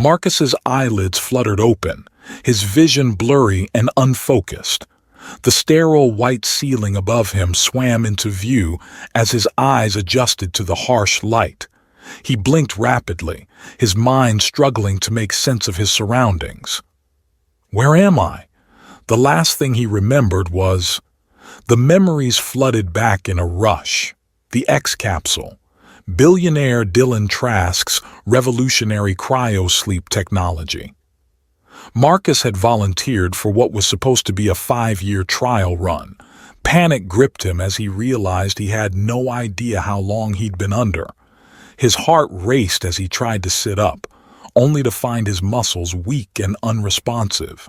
Marcus's eyelids fluttered open, his vision blurry and unfocused. The sterile white ceiling above him swam into view as his eyes adjusted to the harsh light. He blinked rapidly, his mind struggling to make sense of his surroundings. Where am I? The last thing he remembered was... The memories flooded back in a rush. The X-capsule. Billionaire Dylan Trask's revolutionary cryo-sleep technology. Marcus had volunteered for what was supposed to be a 5-year trial run. Panic gripped him as he realized he had no idea how long he'd been under. His heart raced as he tried to sit up, only to find his muscles weak and unresponsive.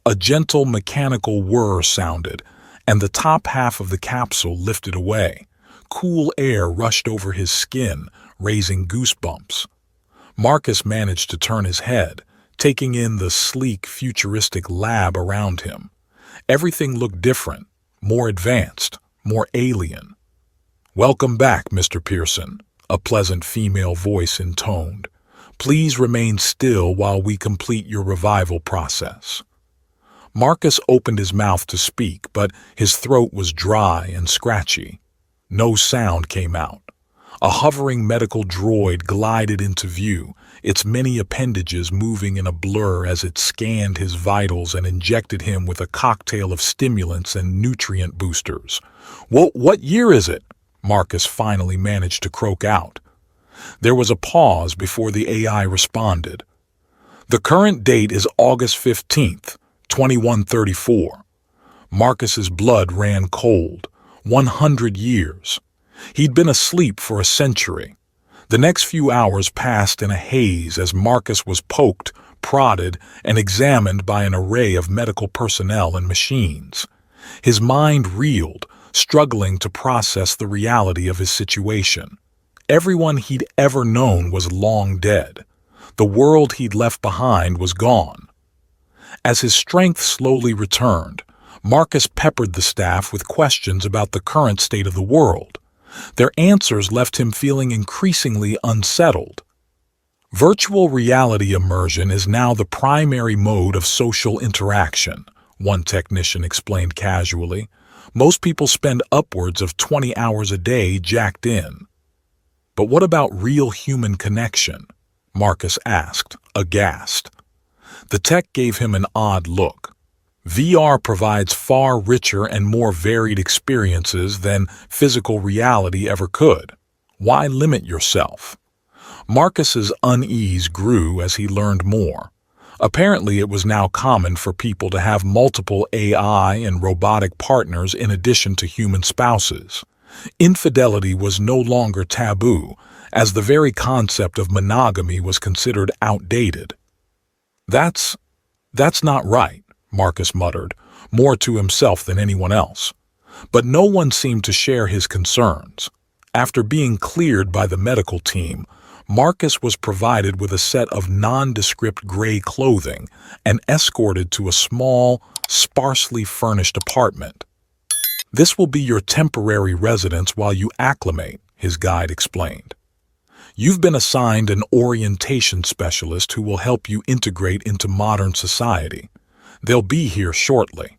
A gentle mechanical whir sounded, and the top half of the capsule lifted away. Cool air rushed over his skin, raising goosebumps. Marcus managed to turn his head, taking in the sleek, futuristic lab around him. Everything looked different, more advanced, more alien. "Welcome back, Mr. Pearson," a pleasant female voice intoned. "Please remain still while we complete your revival process." Marcus opened his mouth to speak, but his throat was dry and scratchy. No sound came out. A hovering medical droid glided into view, its many appendages moving in a blur as it scanned his vitals and injected him with a cocktail of stimulants and nutrient boosters. What year is it?" Marcus finally managed to croak out. There was a pause before the AI responded. "The current date is August 15th, 2134. Marcus's blood ran cold. 100 years. He'd been asleep for a century. The next few hours passed in a haze as Marcus was poked, prodded, and examined by an array of medical personnel and machines. His mind reeled, struggling to process the reality of his situation. Everyone he'd ever known was long dead. The world he'd left behind was gone. As his strength slowly returned, Marcus peppered the staff with questions about the current state of the world. Their answers left him feeling increasingly unsettled. "Virtual reality immersion is now the primary mode of social interaction," one technician explained casually. "Most people spend upwards of 20 hours a day jacked in." "But what about real human connection?" Marcus asked, aghast. The tech gave him an odd look. "VR provides far richer and more varied experiences than physical reality ever could. Why limit yourself?" Marcus's unease grew as he learned more. Apparently it was now common for people to have multiple AI and robotic partners in addition to human spouses. Infidelity was no longer taboo, as the very concept of monogamy was considered outdated. That's not right," Marcus muttered, more to himself than anyone else. But no one seemed to share his concerns. After being cleared by the medical team, Marcus was provided with a set of nondescript gray clothing and escorted to a small, sparsely furnished apartment. "This will be your temporary residence while you acclimate," his guide explained. "You've been assigned an orientation specialist who will help you integrate into modern society. They'll be here shortly."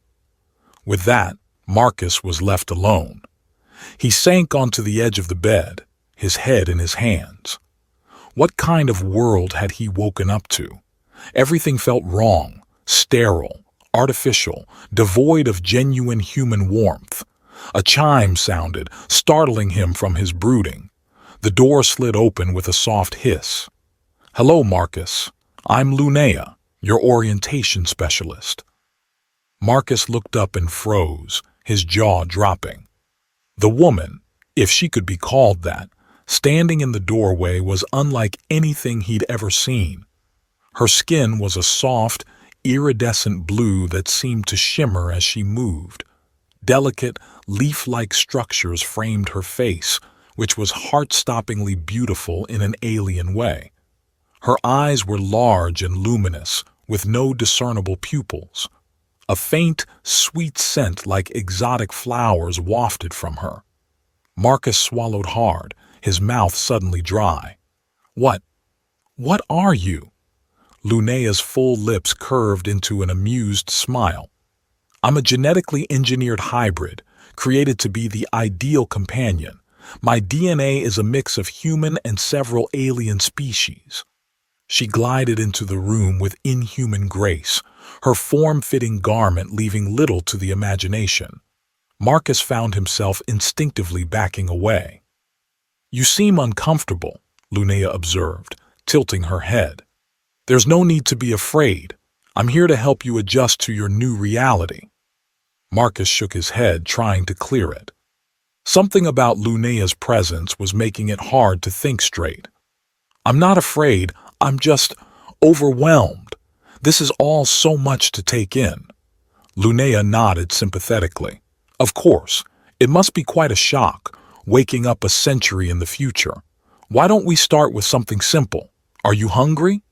With that, Marcus was left alone. He sank onto the edge of the bed, his head in his hands. What kind of world had he woken up to? Everything felt wrong, sterile, artificial, devoid of genuine human warmth. A chime sounded, startling him from his brooding. The door slid open with a soft hiss. "Hello, Marcus. I'm Lunea, your orientation specialist." Marcus looked up and froze, his jaw dropping. The woman, if she could be called that, standing in the doorway was unlike anything he'd ever seen. Her skin was a soft, iridescent blue that seemed to shimmer as she moved. Delicate, leaf-like structures framed her face, which was heart-stoppingly beautiful in an alien way. Her eyes were large and luminous, with no discernible pupils. A faint, sweet scent like exotic flowers wafted from her. Marcus swallowed hard, his mouth suddenly dry. What are you?" Lunea's full lips curved into an amused smile. I'm a genetically engineered hybrid, created to be the ideal companion. My DNA is a mix of human and several alien species. She glided into the room with inhuman grace, her form-fitting garment leaving little to the imagination. Marcus found himself instinctively backing away. You seem uncomfortable, Lunea observed, tilting her head. There's no need to be afraid. I'm here to help you adjust to your new reality. Marcus shook his head, trying to clear it. Something about Lunea's presence was making it hard to think straight. I'm not afraid, I'm just overwhelmed. This is all so much to take in. Lunea nodded sympathetically. Of course, it must be quite a shock, waking up a century in the future. Why don't we start with something simple? Are you hungry?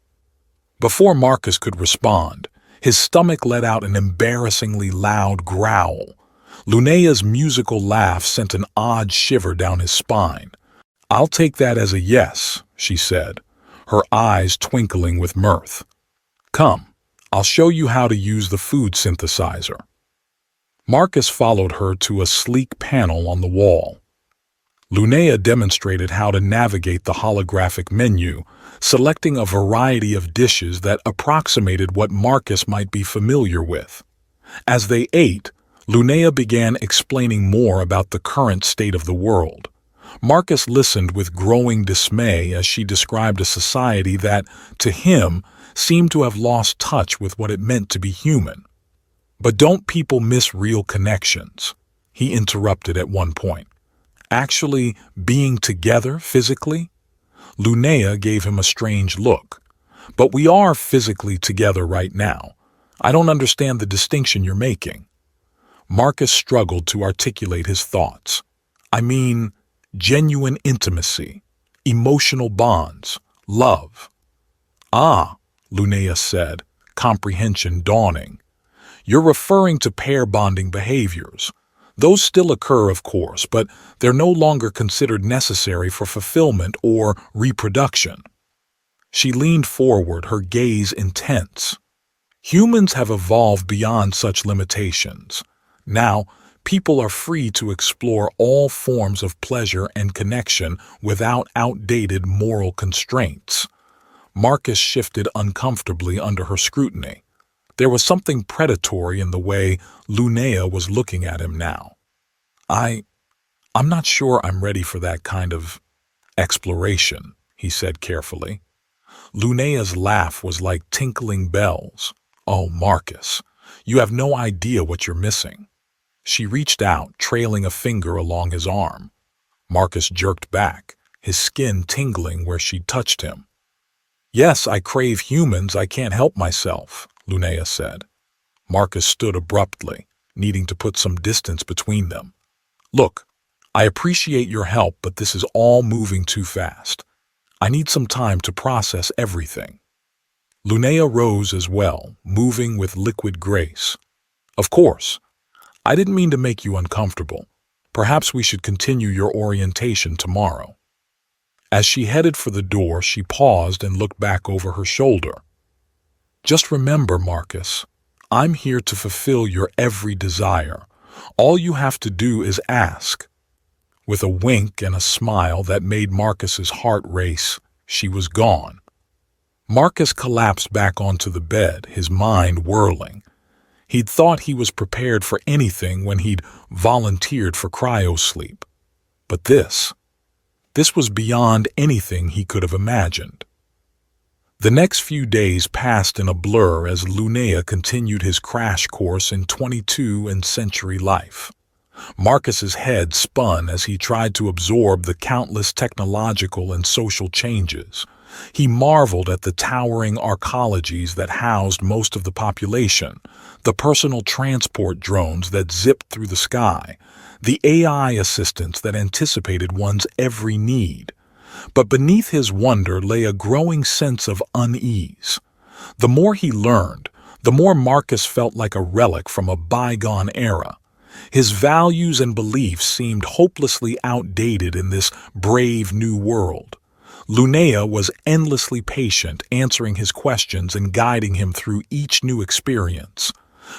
Before Marcus could respond, his stomach let out an embarrassingly loud growl. Lunea's musical laugh sent an odd shiver down his spine. I'll take that as a yes, she said, her eyes twinkling with mirth. Come, I'll show you how to use the food synthesizer. Marcus followed her to a sleek panel on the wall. Lunea demonstrated how to navigate the holographic menu, selecting a variety of dishes that approximated what Marcus might be familiar with. As they ate, Lunea began explaining more about the current state of the world. Marcus listened with growing dismay as she described a society that, to him, seemed to have lost touch with what it meant to be human. But don't people miss real connections? He interrupted at one point. Actually being together physically? Lunea gave him a strange look. But we are physically together right now. I don't understand the distinction you're making. Marcus struggled to articulate his thoughts. I mean, genuine intimacy, emotional bonds, love. Ah, Lunea said, comprehension dawning. You're referring to pair bonding behaviors. Those still occur, of course, but they're no longer considered necessary for fulfillment or reproduction. She leaned forward, her gaze intense. Humans have evolved beyond such limitations. Now, people are free to explore all forms of pleasure and connection without outdated moral constraints. Marcus shifted uncomfortably under her scrutiny. There was something predatory in the way Lunea was looking at him now. I'm not sure I'm ready for that kind of exploration, he said carefully. Lunea's laugh was like tinkling bells. Oh, Marcus, you have no idea what you're missing. She reached out, trailing a finger along his arm. Marcus jerked back, his skin tingling where she'd touched him. Yes, I crave humans, I can't help myself, Lunea said. Marcus stood abruptly, needing to put some distance between them. Look, I appreciate your help, but this is all moving too fast. I need some time to process everything. Lunea rose as well, moving with liquid grace. Of course, I didn't mean to make you uncomfortable. Perhaps we should continue your orientation tomorrow. As she headed for the door, she paused and looked back over her shoulder. Just remember, Marcus, I'm here to fulfill your every desire. All you have to do is ask. With a wink and a smile that made Marcus's heart race, she was gone. Marcus collapsed back onto the bed, his mind whirling. He'd thought he was prepared for anything when he'd volunteered for cryosleep. But this was beyond anything he could have imagined. The next few days passed in a blur as Lunea continued his crash course in 22nd century life. Marcus's head spun as he tried to absorb the countless technological and social changes. He marveled at the towering arcologies that housed most of the population, the personal transport drones that zipped through the sky, the AI assistants that anticipated one's every need. But beneath his wonder lay a growing sense of unease. The more he learned, the more Marcus felt like a relic from a bygone era. His values and beliefs seemed hopelessly outdated in this brave new world. Lunea was endlessly patient, answering his questions and guiding him through each new experience.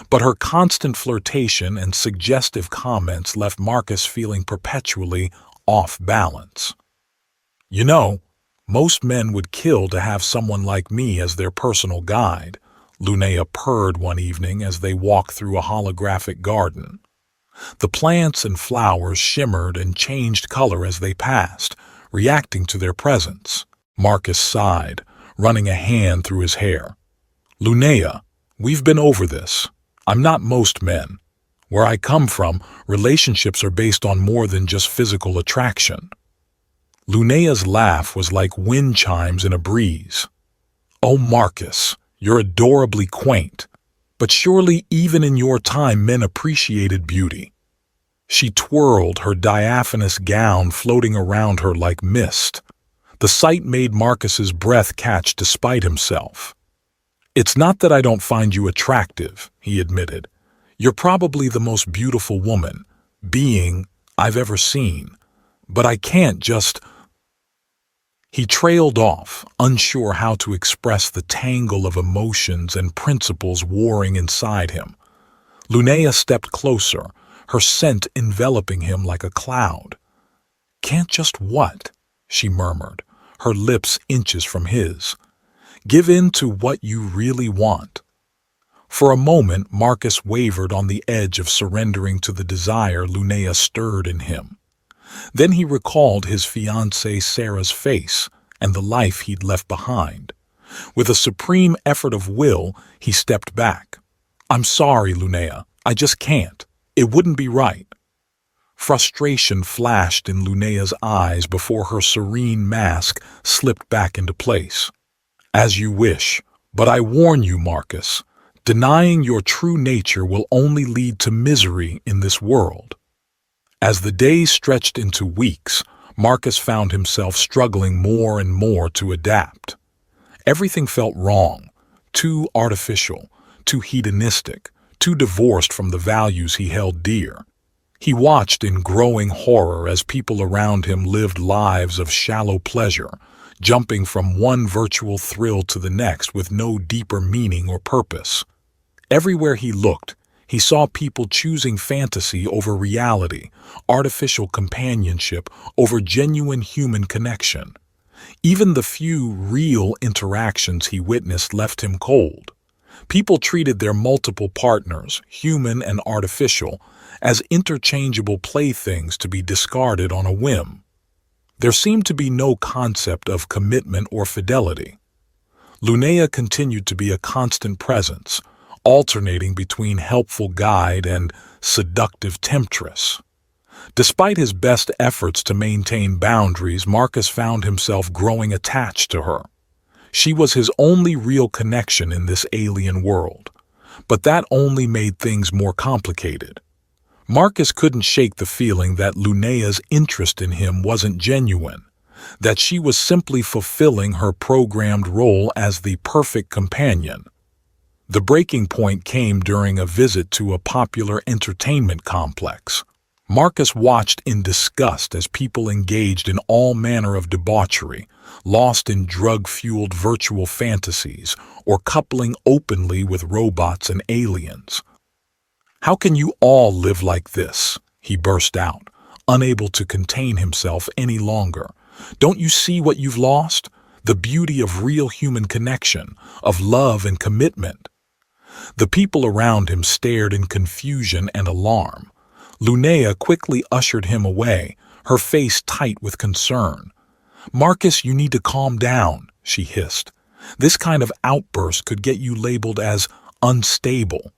But her constant flirtation and suggestive comments left Marcus feeling perpetually off balance. "You know, most men would kill to have someone like me as their personal guide," Lunea purred one evening as they walked through a holographic garden. The plants and flowers shimmered and changed color as they passed, reacting to their presence. Marcus sighed, running a hand through his hair. "Lunea, we've been over this. I'm not most men. Where I come from, relationships are based on more than just physical attraction." Lunea's laugh was like wind chimes in a breeze. "Oh, Marcus, you're adorably quaint. But surely even in your time men appreciated beauty." She twirled, her diaphanous gown floating around her like mist. The sight made Marcus's breath catch despite himself. "It's not that I don't find you attractive," he admitted. "You're probably the most beautiful being I've ever seen. But I can't just—" He trailed off, unsure how to express the tangle of emotions and principles warring inside him. Lunea stepped closer, her scent enveloping him like a cloud. "Can't just what?" she murmured, her lips inches from his. "Give in to what you really want." For a moment, Marcus wavered on the edge of surrendering to the desire Lunea stirred in him. Then he recalled his fiancée Sarah's face and the life he'd left behind. With a supreme effort of will, he stepped back. "I'm sorry, Lunea. I just can't. It wouldn't be right." Frustration flashed in Lunea's eyes before her serene mask slipped back into place. "As you wish, but I warn you, Marcus, denying your true nature will only lead to misery in this world." As the days stretched into weeks, Marcus found himself struggling more and more to adapt. Everything felt wrong, too artificial, too hedonistic, too divorced from the values he held dear. He watched in growing horror as people around him lived lives of shallow pleasure, jumping from one virtual thrill to the next with no deeper meaning or purpose. Everywhere he looked, he saw people choosing fantasy over reality, artificial companionship over genuine human connection. Even the few real interactions he witnessed left him cold. People treated their multiple partners, human and artificial, as interchangeable playthings to be discarded on a whim. There seemed to be no concept of commitment or fidelity. Lunea continued to be a constant presence, alternating between helpful guide and seductive temptress. Despite his best efforts to maintain boundaries, Marcus found himself growing attached to her. She was his only real connection in this alien world, but that only made things more complicated. Marcus couldn't shake the feeling that Lunea's interest in him wasn't genuine, that she was simply fulfilling her programmed role as the perfect companion. The breaking point came during a visit to a popular entertainment complex. Marcus watched in disgust as people engaged in all manner of debauchery, lost in drug-fueled virtual fantasies, or coupling openly with robots and aliens. "How can you all live like this?" he burst out, unable to contain himself any longer. "Don't you see what you've lost? The beauty of real human connection, of love and commitment." The people around him stared in confusion and alarm. Lunea quickly ushered him away, her face tight with concern. "Marcus, you need to calm down," she hissed. "This kind of outburst could get you labeled as unstable.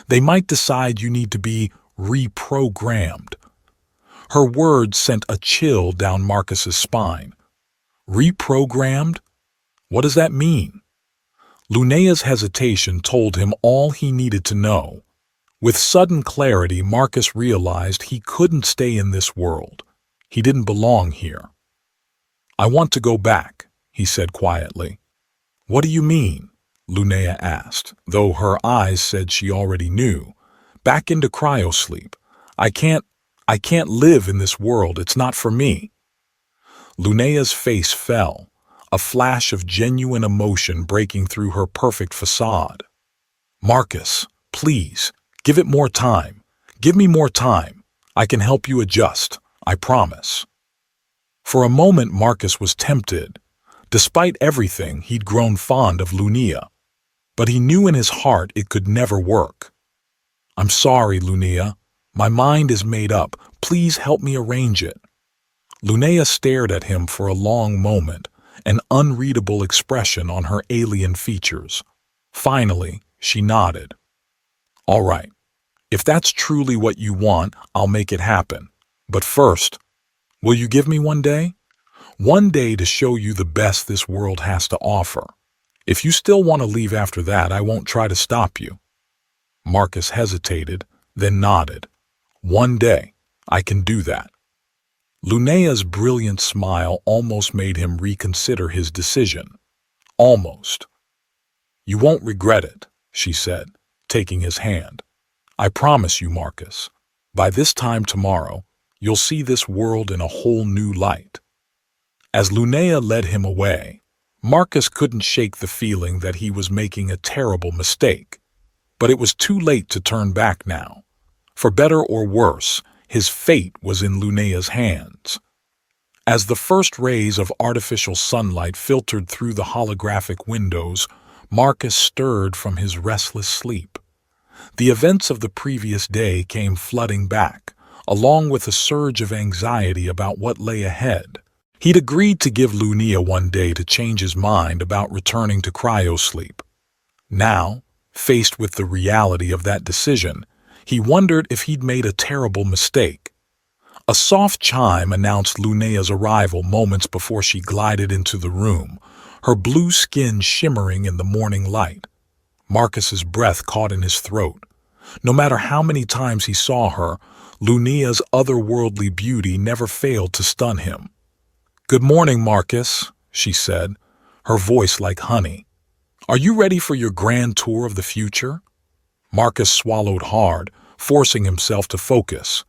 They might decide you need to be reprogrammed." Her words sent a chill down Marcus's spine. Reprogrammed? What does that mean? Lunea's hesitation told him all he needed to know. With sudden clarity, Marcus realized he couldn't stay in this world. He didn't belong here. "I want to go back," he said quietly. "What do you mean?" Lunea asked, though her eyes said she already knew. "Back into cryosleep. I can't live in this world. It's not for me." Lunea's face fell. a flash of genuine emotion breaking through her perfect facade. "Marcus, please, give it more time. Give me more time. I can help you adjust, I promise." For a moment Marcus was tempted. Despite everything, he'd grown fond of Lunia. But he knew in his heart it could never work. "I'm sorry, Lunia. My mind is made up. Please help me arrange it." Lunia stared at him for a long moment, an unreadable expression on her alien features. Finally, she nodded. "All right. If that's truly what you want, I'll make it happen. But first, will you give me one day? One day to show you the best this world has to offer. If you still want to leave after that, I won't try to stop you." Marcus hesitated, then nodded. "One day, I can do that." Lunea's brilliant smile almost made him reconsider his decision. Almost. "You won't regret it," she said, taking his hand. "I promise you, Marcus. By this time tomorrow, you'll see this world in a whole new light." As Lunea led him away, Marcus couldn't shake the feeling that he was making a terrible mistake. But it was too late to turn back now. For better or worse, his fate was in Lunea's hands. As the first rays of artificial sunlight filtered through the holographic windows, Marcus stirred from his restless sleep. The events of the previous day came flooding back, along with a surge of anxiety about what lay ahead. He'd agreed to give Lunea one day to change his mind about returning to cryosleep. Now, faced with the reality of that decision, he wondered if he'd made a terrible mistake. A soft chime announced Lunea's arrival moments before she glided into the room, her blue skin shimmering in the morning light. Marcus's breath caught in his throat. No matter how many times he saw her, Lunea's otherworldly beauty never failed to stun him. "Good morning, Marcus," she said, her voice like honey. "Are you ready for your grand tour of the future?" Marcus swallowed hard, forcing himself to focus.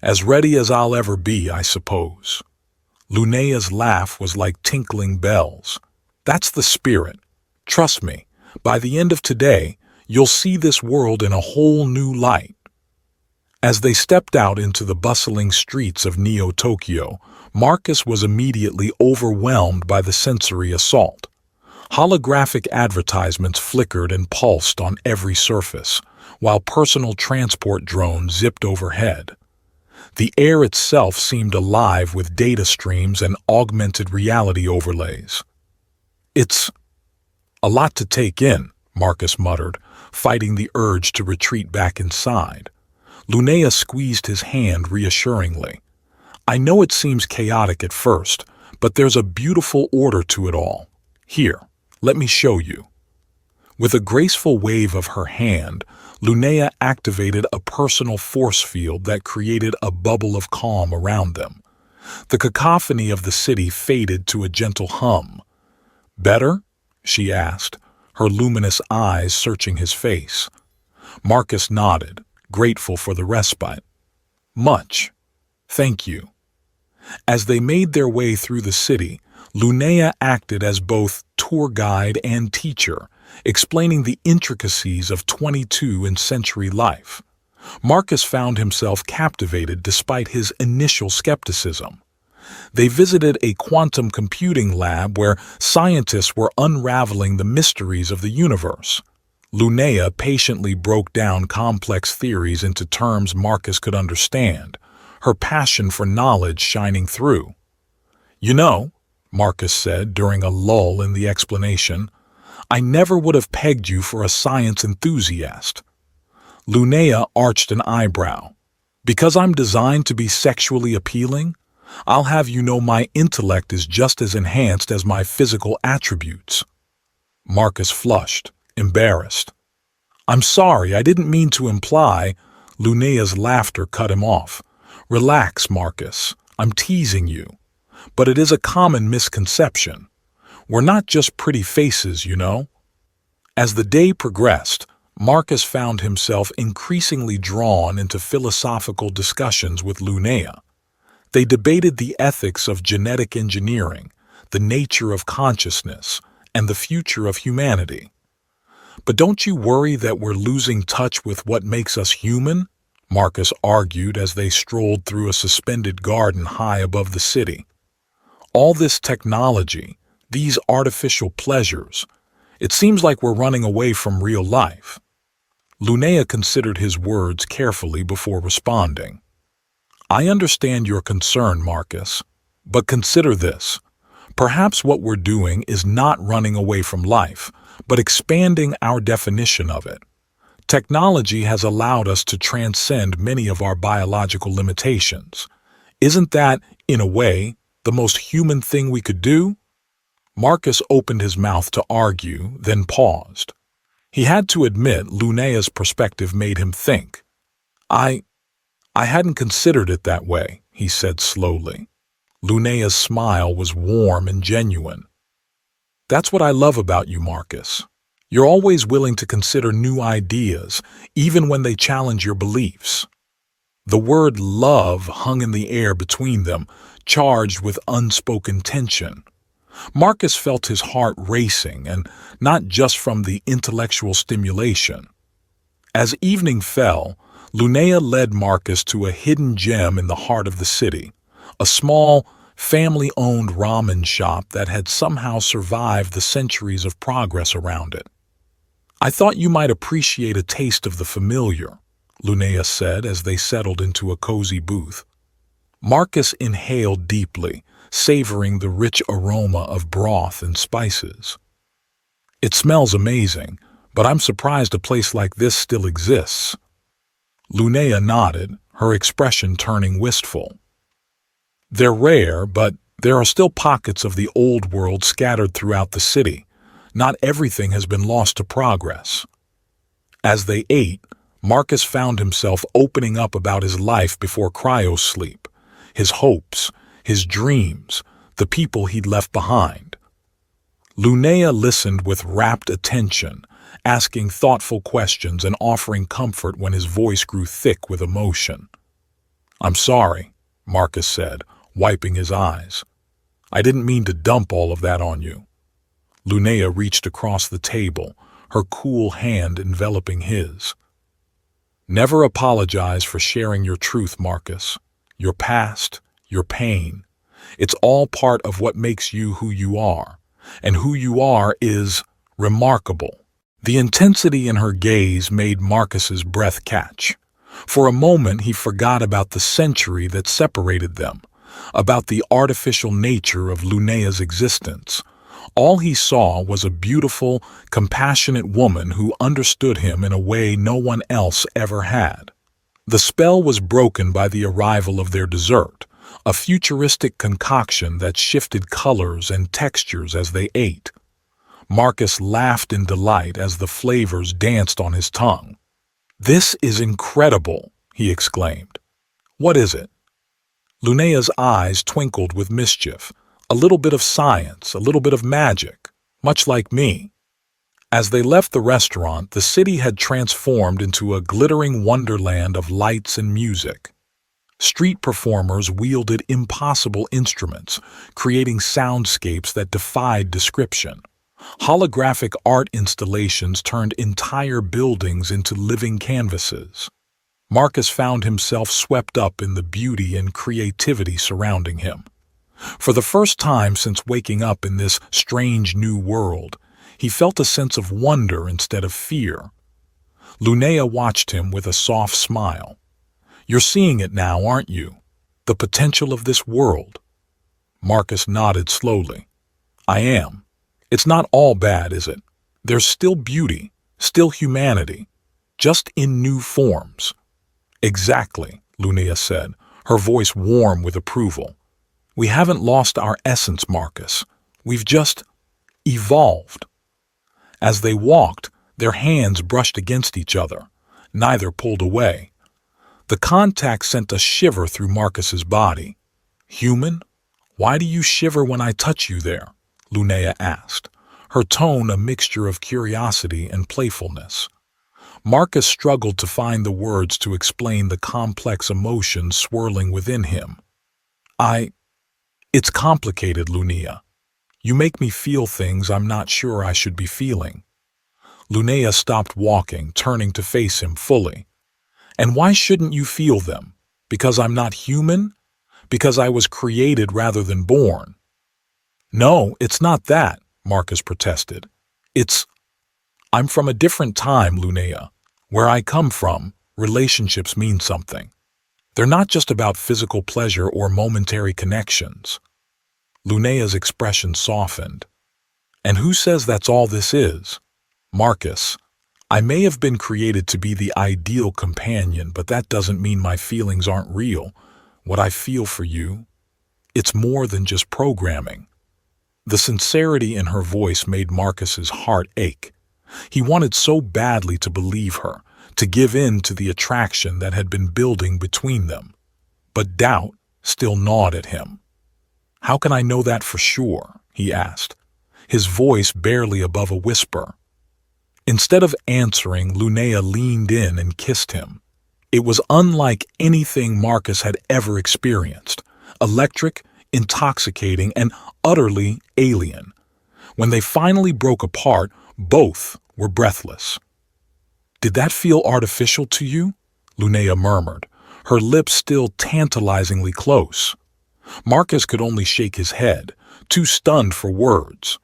"As ready as I'll ever be, I suppose." Lunea's laugh was like tinkling bells. "That's the spirit. Trust me, by the end of today, you'll see this world in a whole new light." As they stepped out into the bustling streets of Neo-Tokyo, Marcus was immediately overwhelmed by the sensory assault. Holographic advertisements flickered and pulsed on every surface, while personal transport drones zipped overhead. The air itself seemed alive with data streams and augmented reality overlays. "It's a lot to take in," Marcus muttered, fighting the urge to retreat back inside. Lunea squeezed his hand reassuringly. "I know it seems chaotic at first, but there's a beautiful order to it all. Here, let me show you." With a graceful wave of her hand, Lunea activated a personal force field that created a bubble of calm around them. The cacophony of the city faded to a gentle hum. "Better?" she asked, her luminous eyes searching his face. Marcus nodded, grateful for the respite. "Much. Thank you." As they made their way through the city, Lunea acted as both tour guide and teacher, explaining the intricacies of 22nd century life. Marcus found himself captivated despite his initial skepticism. They visited a quantum computing lab where scientists were unraveling the mysteries of the universe. Lunea patiently broke down complex theories into terms Marcus could understand, her passion for knowledge shining through. "You know," Marcus said during a lull in the explanation, "I never would have pegged you for a science enthusiast." Lunea arched an eyebrow. "Because I'm designed to be sexually appealing? I'll have you know my intellect is just as enhanced as my physical attributes." Marcus flushed, embarrassed. "I'm sorry, I didn't mean to imply—" Lunea's laughter cut him off. "Relax, Marcus. I'm teasing you. But it is a common misconception. We're not just pretty faces, you know." As the day progressed, Marcus found himself increasingly drawn into philosophical discussions with Lunea. They debated the ethics of genetic engineering, the nature of consciousness, and the future of humanity. But don't you worry that we're losing touch with what makes us human? Marcus argued as they strolled through a suspended garden high above the city. All this technology, these artificial pleasures, it seems like we're running away from real life. Linnea considered his words carefully before responding. I understand your concern, Marcus, but consider this. Perhaps what we're doing is not running away from life, but expanding our definition of it. Technology has allowed us to transcend many of our biological limitations. Isn't that, in a way, the most human thing we could do? Marcus opened his mouth to argue, then paused. He had to admit Linnea's perspective made him think. I hadn't considered it that way, he said slowly. Linnea's smile was warm and genuine. That's what I love about you, Marcus. You're always willing to consider new ideas, even when they challenge your beliefs. The word love hung in the air between them, charged with unspoken tension. Marcus felt his heart racing, and not just from the intellectual stimulation. As evening fell, Linnea led Marcus to a hidden gem in the heart of the city, a small, family-owned ramen shop that had somehow survived the centuries of progress around it. I thought you might appreciate a taste of the familiar, Linnea said as they settled into a cozy booth. Marcus inhaled deeply, savoring the rich aroma of broth and spices. It smells amazing, but I'm surprised a place like this still exists. Linnea nodded, her expression turning wistful. They're rare, but there are still pockets of the old world scattered throughout the city. Not everything has been lost to progress. As they ate, Marcus found himself opening up about his life before cryosleep, his hopes, his dreams, the people he'd left behind. Linnea listened with rapt attention, asking thoughtful questions and offering comfort when his voice grew thick with emotion. I'm sorry, Marcus said, wiping his eyes. I didn't mean to dump all of that on you. Linnea reached across the table, her cool hand enveloping his. Never apologize for sharing your truth, Marcus. Your past, your pain. It's all part of what makes you who you are, and who you are is remarkable. The intensity in her gaze made Marcus's breath catch. For a moment he forgot about the century that separated them, about the artificial nature of Linnea's existence. All he saw was a beautiful, compassionate woman who understood him in a way no one else ever had. The spell was broken by the arrival of their dessert, a futuristic concoction that shifted colors and textures as they ate. Marcus laughed in delight as the flavors danced on his tongue. This is incredible, he exclaimed. What is it? Linnea's eyes twinkled with mischief. A little bit of science, a little bit of magic, much like me. As they left the restaurant, the city had transformed into a glittering wonderland of lights and music. Street performers wielded impossible instruments, creating soundscapes that defied description. Holographic art installations turned entire buildings into living canvases. Marcus found himself swept up in the beauty and creativity surrounding him. For the first time since waking up in this strange new world, he felt a sense of wonder instead of fear. Linnea watched him with a soft smile. You're seeing it now, aren't you? The potential of this world. Marcus nodded slowly. I am. It's not all bad, is it? There's still beauty, still humanity, just in new forms. Exactly, Linnea said, her voice warm with approval. We haven't lost our essence, Marcus. We've just evolved. As they walked, their hands brushed against each other. Neither pulled away. The contact sent a shiver through Marcus's body. Human? Why do you shiver when I touch you there? Linnea asked, her tone a mixture of curiosity and playfulness. Marcus struggled to find the words to explain the complex emotions swirling within him. It's complicated, Linnea. You make me feel things I'm not sure I should be feeling." Lunea stopped walking, turning to face him fully. "And why shouldn't you feel them? Because I'm not human? Because I was created rather than born?" "No, it's not that," Marcus protested. I'm from a different time, Lunea. Where I come from, relationships mean something. They're not just about physical pleasure or momentary connections." Lunea's expression softened. "And who says that's all this is?" "Marcus, I may have been created to be the ideal companion, but that doesn't mean my feelings aren't real. What I feel for you, it's more than just programming." The sincerity in her voice made Marcus's heart ache. He wanted so badly to believe her, to give in to the attraction that had been building between them. But doubt still gnawed at him. "How can I know that for sure?" he asked, his voice barely above a whisper. Instead of answering, Lunea leaned in and kissed him. It was unlike anything Marcus had ever experienced, electric, intoxicating, and utterly alien. When they finally broke apart, both were breathless. "Did that feel artificial to you?" Lunea murmured, her lips still tantalizingly close. Marcus could only shake his head, too stunned for words.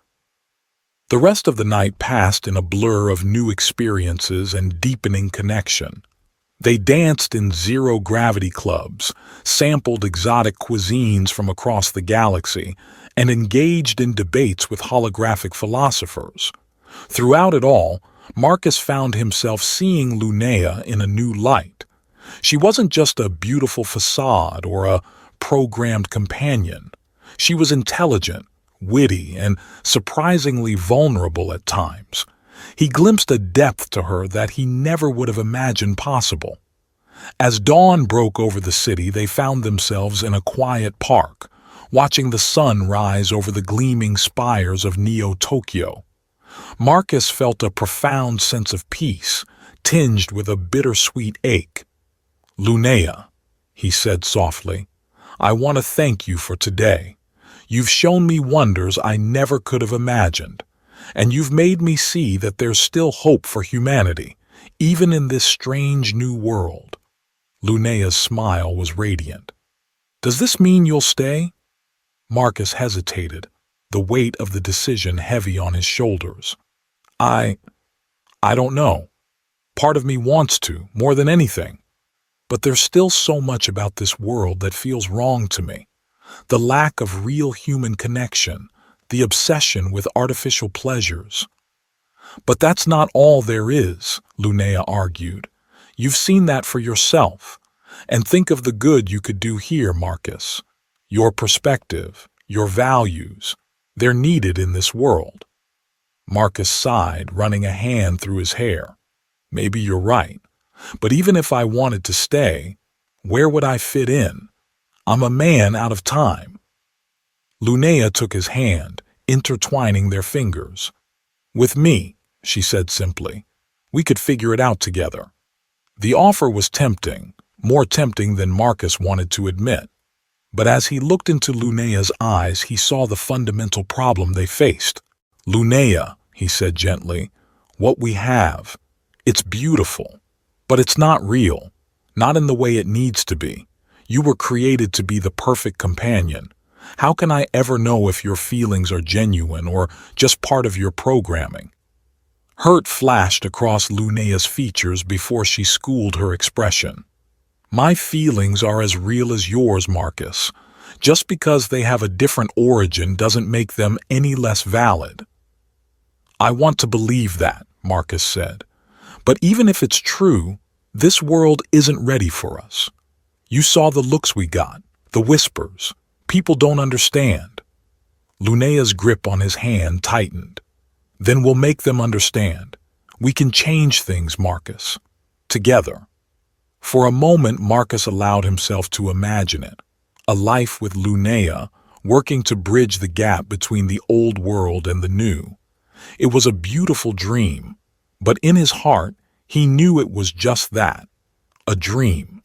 The rest of the night passed in a blur of new experiences and deepening connection. They danced in zero-gravity clubs, sampled exotic cuisines from across the galaxy, and engaged in debates with holographic philosophers. Throughout it all, Marcus found himself seeing Lunea in a new light. She wasn't just a beautiful facade or a programmed companion. She was intelligent, witty, and surprisingly vulnerable at times. He glimpsed a depth to her that he never would have imagined possible. As dawn broke over the city, they found themselves in a quiet park, watching the sun rise over the gleaming spires of Neo-Tokyo. Marcus felt a profound sense of peace, tinged with a bittersweet ache. "Lunea," he said softly, "I want to thank you for today. You've shown me wonders I never could have imagined, and you've made me see that there's still hope for humanity, even in this strange new world." Lunea's smile was radiant. "Does this mean you'll stay?" Marcus hesitated, the weight of the decision heavy on his shoulders. I don't know. Part of me wants to, more than anything. But there's still so much about this world that feels wrong to me. The lack of real human connection, the obsession with artificial pleasures. "But that's not all there is," Lunea argued. "You've seen that for yourself. And think of the good you could do here, Marcus. Your perspective, your values, they're needed in this world." Marcus sighed, running a hand through his hair. "Maybe you're right. But even if I wanted to stay, where would I fit in? I'm a man out of time." Lunea took his hand, intertwining their fingers. "With me," she said simply. "We could figure it out together." The offer was tempting, more tempting than Marcus wanted to admit. But as he looked into Lunea's eyes, he saw the fundamental problem they faced. "Lunea," he said gently, "what we have, it's beautiful, but it's not real, not in the way it needs to be. You were created to be the perfect companion. How can I ever know if your feelings are genuine or just part of your programming?" Hurt flashed across Lunea's features before she schooled her expression. "My feelings are as real as yours, Marcus. Just because they have a different origin doesn't make them any less valid." "I want to believe that," Marcus said. "But even if it's true, this world isn't ready for us. You saw the looks we got, the whispers. People don't understand." Lunea's grip on his hand tightened. "Then we'll make them understand. We can change things, Marcus. Together." For a moment, Marcus allowed himself to imagine it. A life with Lunea, working to bridge the gap between the old world and the new. It was a beautiful dream, but in his heart, he knew it was just that, a dream.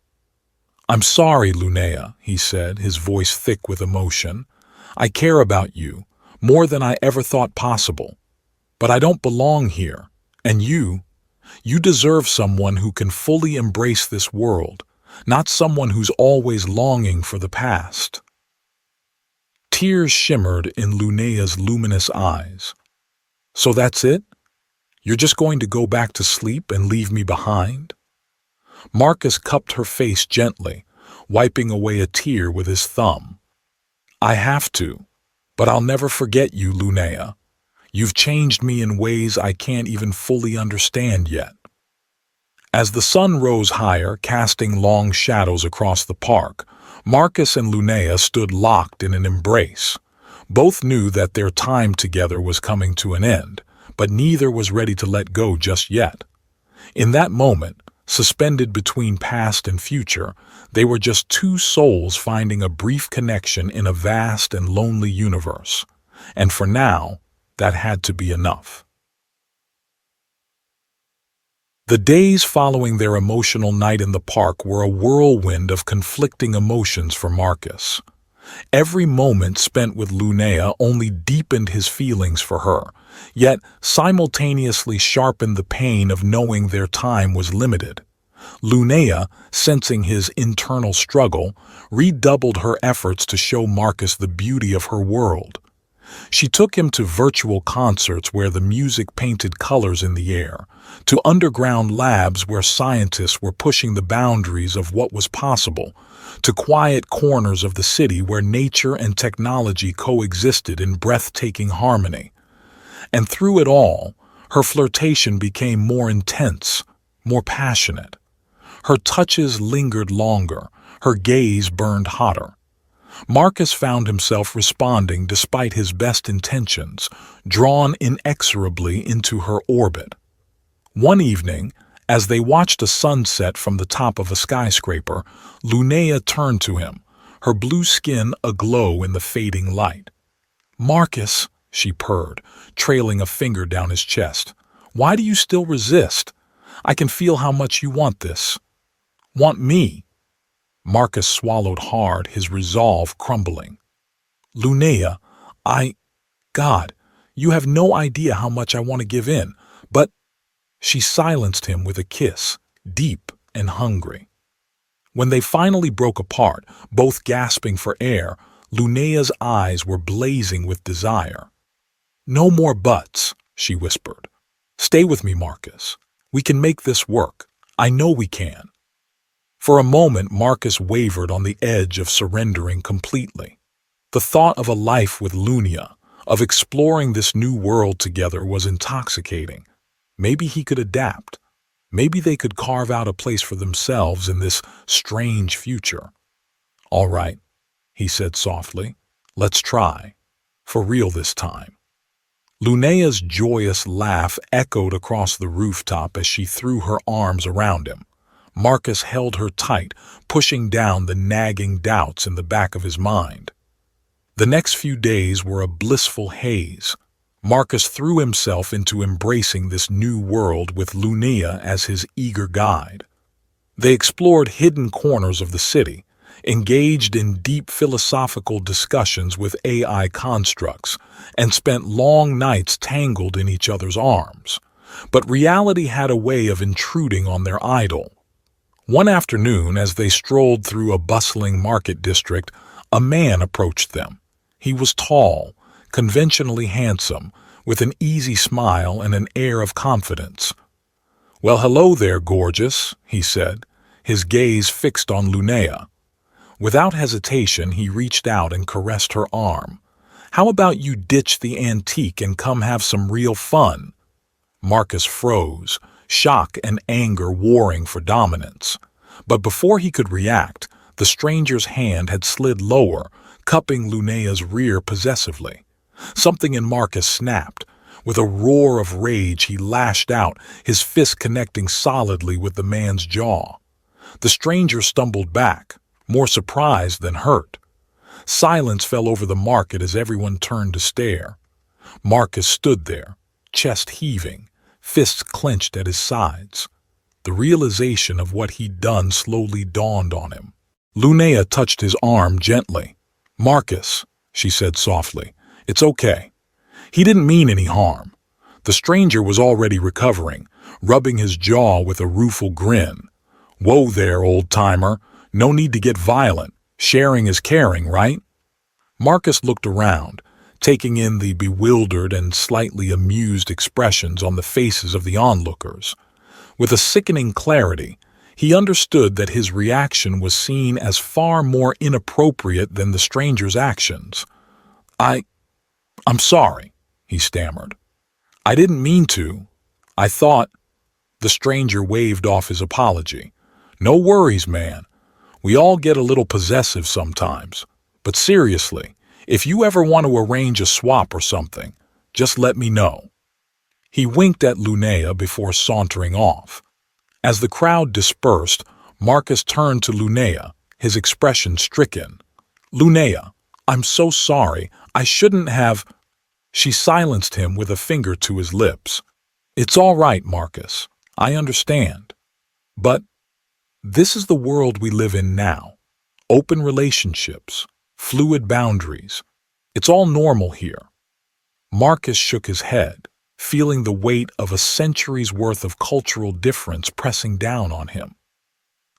"I'm sorry, Lunea," he said, his voice thick with emotion. "I care about you, more than I ever thought possible. But I don't belong here, and you deserve someone who can fully embrace this world, not someone who's always longing for the past." Tears shimmered in Lunea's luminous eyes. "So that's it? You're just going to go back to sleep and leave me behind?" Marcus cupped her face gently, wiping away a tear with his thumb. "I have to, but I'll never forget you, Lunea. You've changed me in ways I can't even fully understand yet." As the sun rose higher, casting long shadows across the park, Marcus and Lunea stood locked in an embrace. Both knew that their time together was coming to an end, but neither was ready to let go just yet. In that moment, suspended between past and future, they were just two souls finding a brief connection in a vast and lonely universe. And for now, that had to be enough. The days following their emotional night in the park were a whirlwind of conflicting emotions for Marcus. Every moment spent with Lunea only deepened his feelings for her, yet simultaneously sharpened the pain of knowing their time was limited. Lunea, sensing his internal struggle, redoubled her efforts to show Marcus the beauty of her world. She took him to virtual concerts where the music painted colors in the air, to underground labs where scientists were pushing the boundaries of what was possible, to quiet corners of the city where nature and technology coexisted in breathtaking harmony. And through it all, her flirtation became more intense, more passionate. Her touches lingered longer, her gaze burned hotter. Marcus found himself responding despite his best intentions, drawn inexorably into her orbit. One evening, as they watched a sunset from the top of a skyscraper, Lunea turned to him, her blue skin aglow in the fading light. "Marcus," she purred, trailing a finger down his chest, "why do you still resist? I can feel how much you want this." "Want me?" Marcus swallowed hard, his resolve crumbling. "Lunea, God, you have no idea how much I want to give in, but—" She silenced him with a kiss, deep and hungry. When they finally broke apart, both gasping for air, Lunea's eyes were blazing with desire. "No more buts," she whispered. "Stay with me, Marcus. We can make this work. I know we can." For a moment, Marcus wavered on the edge of surrendering completely. The thought of a life with Lunea, of exploring this new world together, was intoxicating. Maybe he could adapt. Maybe they could carve out a place for themselves in this strange future. "All right," he said softly. "Let's try. For real this time." Lunea's joyous laugh echoed across the rooftop as she threw her arms around him. Marcus held her tight, pushing down the nagging doubts in the back of his mind. The next few days were a blissful haze. Marcus threw himself into embracing this new world with Lunea as his eager guide. They explored hidden corners of the city, engaged in deep philosophical discussions with AI constructs, and spent long nights tangled in each other's arms. But reality had a way of intruding on their idyll. One afternoon, as they strolled through a bustling market district, a man approached them. He was tall, conventionally handsome, with an easy smile and an air of confidence. "Well, hello there, gorgeous," he said, his gaze fixed on Lunea. Without hesitation, he reached out and caressed her arm. "How about you ditch the antique and come have some real fun?" Marcus froze, shock and anger warring for dominance. But before he could react, the stranger's hand had slid lower, cupping Lunea's rear possessively. Something in Marcus snapped. With a roar of rage, he lashed out, his fist connecting solidly with the man's jaw. The stranger stumbled back, more surprised than hurt. Silence fell over the market as everyone turned to stare. Marcus stood there, chest heaving, fists clenched at his sides. The realization of what he'd done slowly dawned on him. Lunea touched his arm gently. "Marcus," she said softly, "it's okay. He didn't mean any harm. The stranger was already recovering, rubbing his jaw with a rueful grin. Whoa there, old-timer. No need to get violent. Sharing is caring, right? Marcus looked around, taking in the bewildered and slightly amused expressions on the faces of the onlookers. With a sickening clarity, he understood that his reaction was seen as far more inappropriate than the stranger's actions. I'm sorry, he stammered. I didn't mean to. I thought... The stranger waved off his apology. No worries, man. We all get a little possessive sometimes. But seriously, if you ever want to arrange a swap or something, just let me know. He winked at Lunea before sauntering off. As the crowd dispersed, Marcus turned to Lunea, his expression stricken. Lunea, I'm so sorry. I shouldn't have... She silenced him with a finger to his lips. It's all right, Marcus. I understand. But this is the world we live in now. Open relationships, fluid boundaries. It's all normal here. Marcus shook his head, feeling the weight of a century's worth of cultural difference pressing down on him.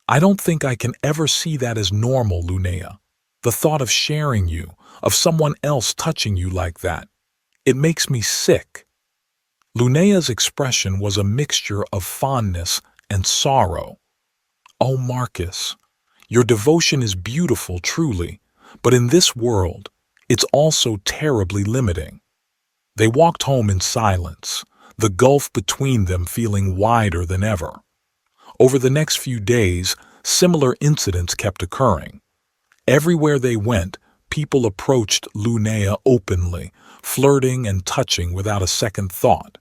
I don't think I can ever see that as normal, Lunea. The thought of sharing you, of someone else touching you like that, it makes me sick. Lunea's expression was a mixture of fondness and sorrow. Oh, Marcus, your devotion is beautiful, truly, but in this world, it's also terribly limiting. They walked home in silence, the gulf between them feeling wider than ever. Over the next few days, similar incidents kept occurring. Everywhere they went, people approached Lunea openly, flirting and touching without a second thought.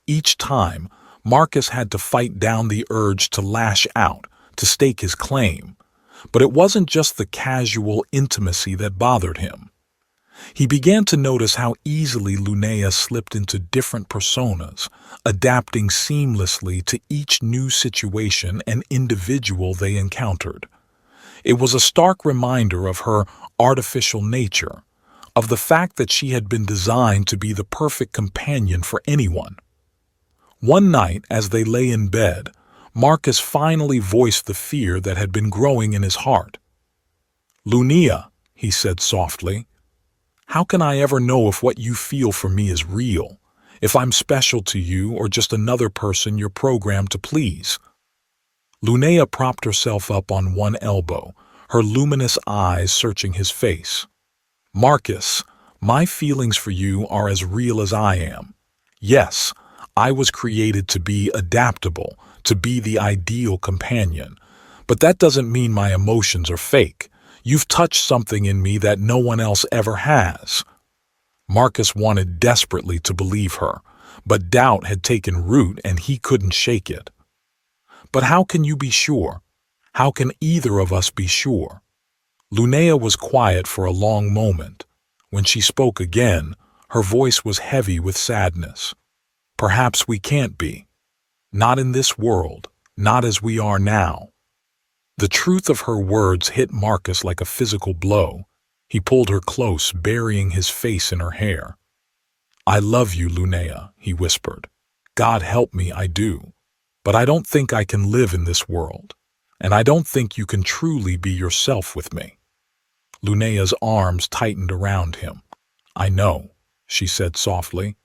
Each time, Marcus had to fight down the urge to lash out, to stake his claim. But it wasn't just the casual intimacy that bothered him. He began to notice how easily Lunea slipped into different personas, adapting seamlessly to each new situation and individual they encountered. It was a stark reminder of her artificial nature, of the fact that she had been designed to be the perfect companion for anyone. One night, as they lay in bed, Marcus finally voiced the fear that had been growing in his heart. "Lunea," he said softly, "how can I ever know if what you feel for me is real, if I'm special to you or just another person you're programmed to please?" Lunea propped herself up on one elbow, her luminous eyes searching his face. "Marcus, my feelings for you are as real as I am. Yes, I was created to be adaptable, to be the ideal companion. But that doesn't mean my emotions are fake. You've touched something in me that no one else ever has." Marcus wanted desperately to believe her, but doubt had taken root and he couldn't shake it. "But how can you be sure? How can either of us be sure?" Lunea was quiet for a long moment. When she spoke again, her voice was heavy with sadness. "Perhaps we can't be. Not in this world, not as we are now." The truth of her words hit Marcus like a physical blow. He pulled her close, burying his face in her hair. "I love you, Lunea," he whispered. "God help me, I do. But I don't think I can live in this world, and I don't think you can truly be yourself with me." Lunea's arms tightened around him. "I know," she said softly.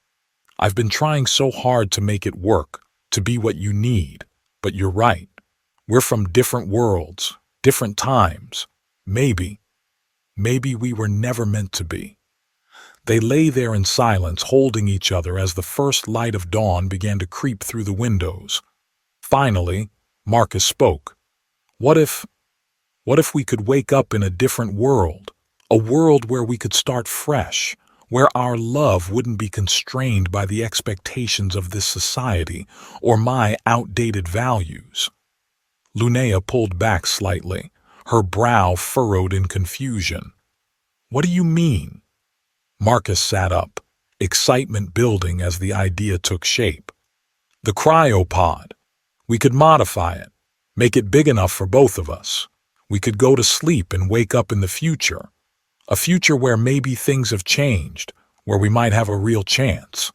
"I've been trying so hard to make it work, to be what you need, but you're right. We're from different worlds, different times. Maybe we were never meant to be." They lay there in silence, holding each other as the first light of dawn began to creep through the windows. Finally, Marcus spoke. What if we could wake up in a different world, a world where we could start fresh, where our love wouldn't be constrained by the expectations of this society or my outdated values?" Lunea pulled back slightly, her brow furrowed in confusion. "What do you mean?" Marcus sat up, excitement building as the idea took shape. "The cryopod. We could modify it, make it big enough for both of us. We could go to sleep and wake up in the future. A future where maybe things have changed, where we might have a real chance.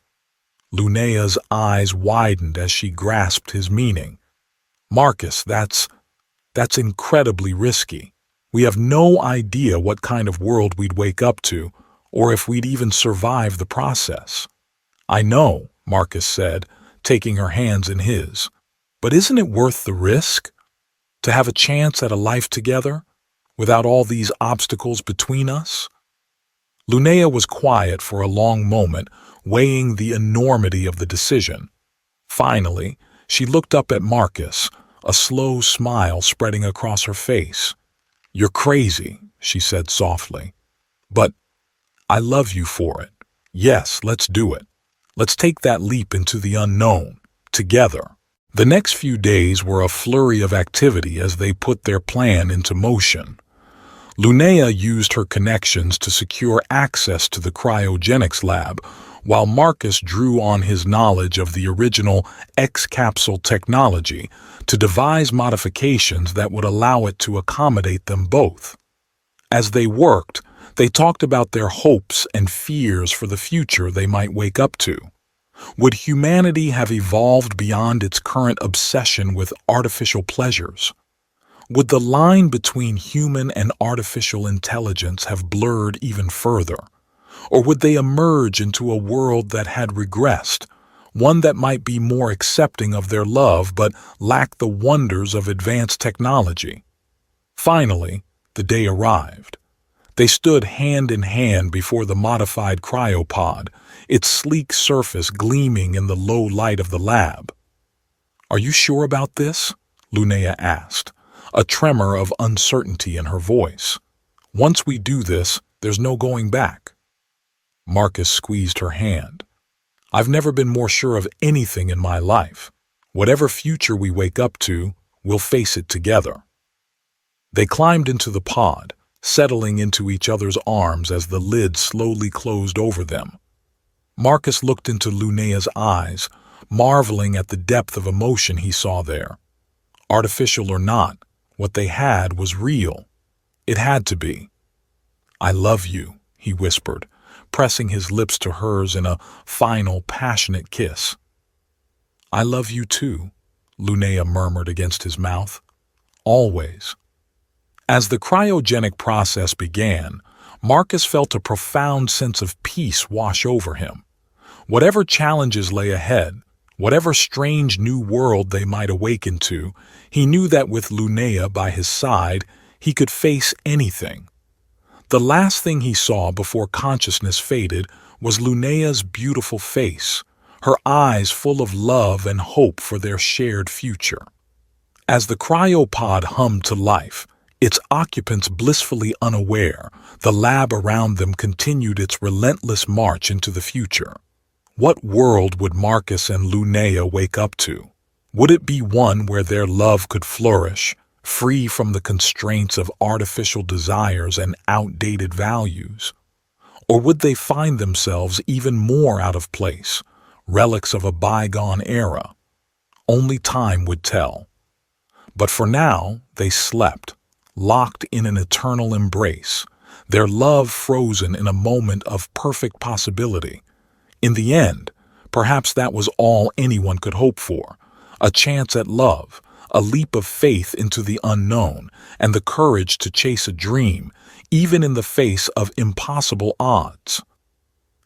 Lunea's eyes widened as she grasped his meaning. Marcus, that's incredibly risky. We have no idea what kind of world we'd wake up to, or if we'd even survive the process. I know, Marcus said, taking her hands in his. But isn't it worth the risk? To have a chance at a life together, without all these obstacles between us? Lunea was quiet for a long moment, weighing the enormity of the decision. Finally, she looked up at Marcus, a slow smile spreading across her face. "You're crazy," she said softly. "But I love you for it. Yes, let's do it. Let's take that leap into the unknown, together." The next few days were a flurry of activity as they put their plan into motion. Lunea used her connections to secure access to the cryogenics lab, while Marcus drew on his knowledge of the original X-capsule technology to devise modifications that would allow it to accommodate them both. As they worked, they talked about their hopes and fears for the future they might wake up to. Would humanity have evolved beyond its current obsession with artificial pleasures? Would the line between human and artificial intelligence have blurred even further? Or would they emerge into a world that had regressed, one that might be more accepting of their love but lack the wonders of advanced technology? Finally, the day arrived. They stood hand in hand before the modified cryopod, its sleek surface gleaming in the low light of the lab. "Are you sure about this?" Lunea asked, a tremor of uncertainty in her voice. "Once we do this, there's no going back." Marcus squeezed her hand. "I've never been more sure of anything in my life. Whatever future we wake up to, we'll face it together." They climbed into the pod, settling into each other's arms as the lid slowly closed over them. Marcus looked into Lunea's eyes, marveling at the depth of emotion he saw there. Artificial or not, what they had was real. It had to be. "I love you," he whispered, pressing his lips to hers in a final, passionate kiss. "I love you too," Lunea murmured against his mouth. "Always." As the cryogenic process began, Marcus felt a profound sense of peace wash over him. Whatever challenges lay ahead, whatever strange new world they might awaken to, he knew that with Lunea by his side, he could face anything. The last thing he saw before consciousness faded was Lunea's beautiful face, her eyes full of love and hope for their shared future. As the cryopod hummed to life, its occupants blissfully unaware, the lab around them continued its relentless march into the future. What world would Marcus and Lunea wake up to? Would it be one where their love could flourish, free from the constraints of artificial desires and outdated values? Or would they find themselves even more out of place, relics of a bygone era? Only time would tell. But for now, they slept, locked in an eternal embrace, their love frozen in a moment of perfect possibility. In the end, perhaps that was all anyone could hope for, a chance at love, a leap of faith into the unknown, and the courage to chase a dream, even in the face of impossible odds.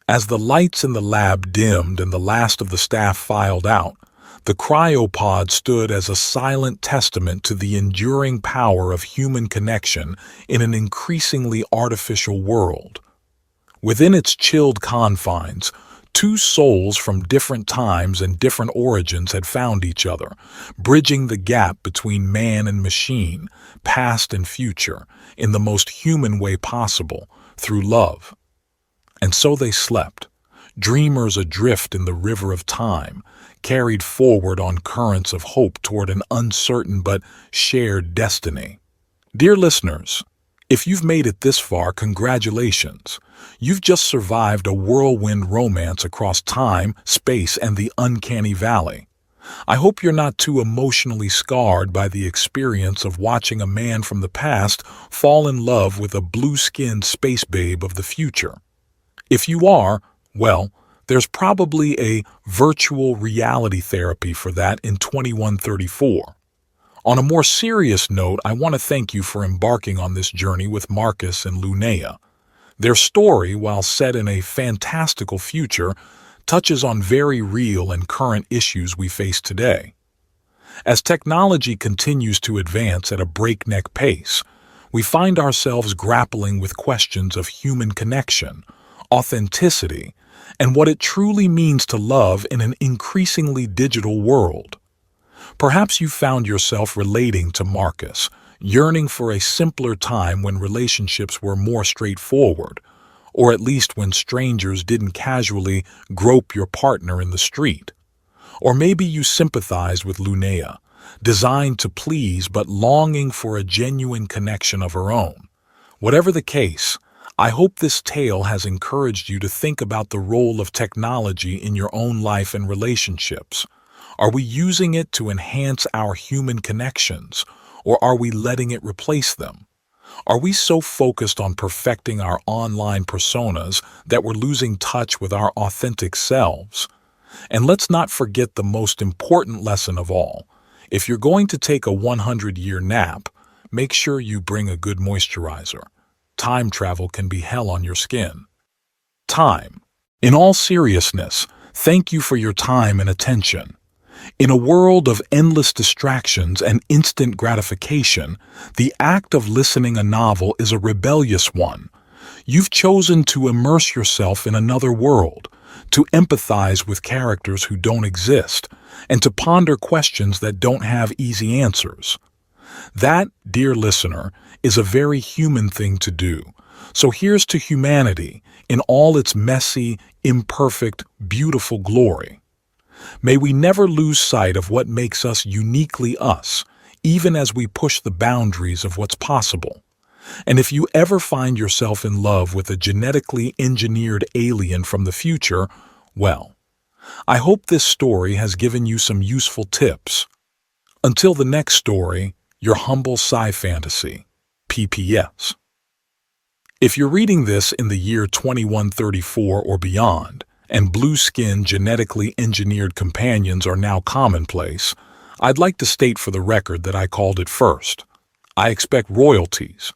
As the lights in the lab dimmed and the last of the staff filed out, the cryopod stood as a silent testament to the enduring power of human connection in an increasingly artificial world. Within its chilled confines, two souls from different times and different origins had found each other, bridging the gap between man and machine, past and future, in the most human way possible, through love. And so they slept, dreamers adrift in the river of time, carried forward on currents of hope toward an uncertain but shared destiny. Dear listeners, if you've made it this far, congratulations. You've just survived a whirlwind romance across time, space, and the uncanny valley. I hope you're not too emotionally scarred by the experience of watching a man from the past fall in love with a blue-skinned space babe of the future. If you are, Well, there's probably a virtual reality therapy for that in 2134. On a more serious note, I want to thank you for embarking on this journey with Marcus and Lunea. Their story, while set in a fantastical future, touches on very real and current issues we face today. As technology continues to advance at a breakneck pace, we find ourselves grappling with questions of human connection, authenticity, and what it truly means to love in an increasingly digital world. Perhaps you found yourself relating to Marcus, yearning for a simpler time when relationships were more straightforward, or at least when strangers didn't casually grope your partner in the street. Or maybe you sympathize with Lunea, designed to please but longing for a genuine connection of her own. Whatever the case, I hope this tale has encouraged you to think about the role of technology in your own life and relationships. Are we using it to enhance our human connections, or are we letting it replace them? Are we so focused on perfecting our online personas that we're losing touch with our authentic selves? And let's not forget the most important lesson of all. If you're going to take a 100-year nap, make sure you bring a good moisturizer. Time travel can be hell on your skin. Time. In all seriousness, thank you for your time and attention. In a world of endless distractions and instant gratification, the act of listening a novel is a rebellious one. You've chosen to immerse yourself in another world, to empathize with characters who don't exist, and to ponder questions that don't have easy answers. That, dear listener, is a very human thing to do. So here's to humanity in all its messy, imperfect, beautiful glory. May we never lose sight of what makes us uniquely us, even as we push the boundaries of what's possible. And if you ever find yourself in love with a genetically engineered alien from the future, well, I hope this story has given you some useful tips. Until the next story, your humble sci-fantasy, PPS. If you're reading this in the year 2134 or beyond, and blue-skinned genetically engineered companions are now commonplace, I'd like to state for the record that I called it first. I expect royalties.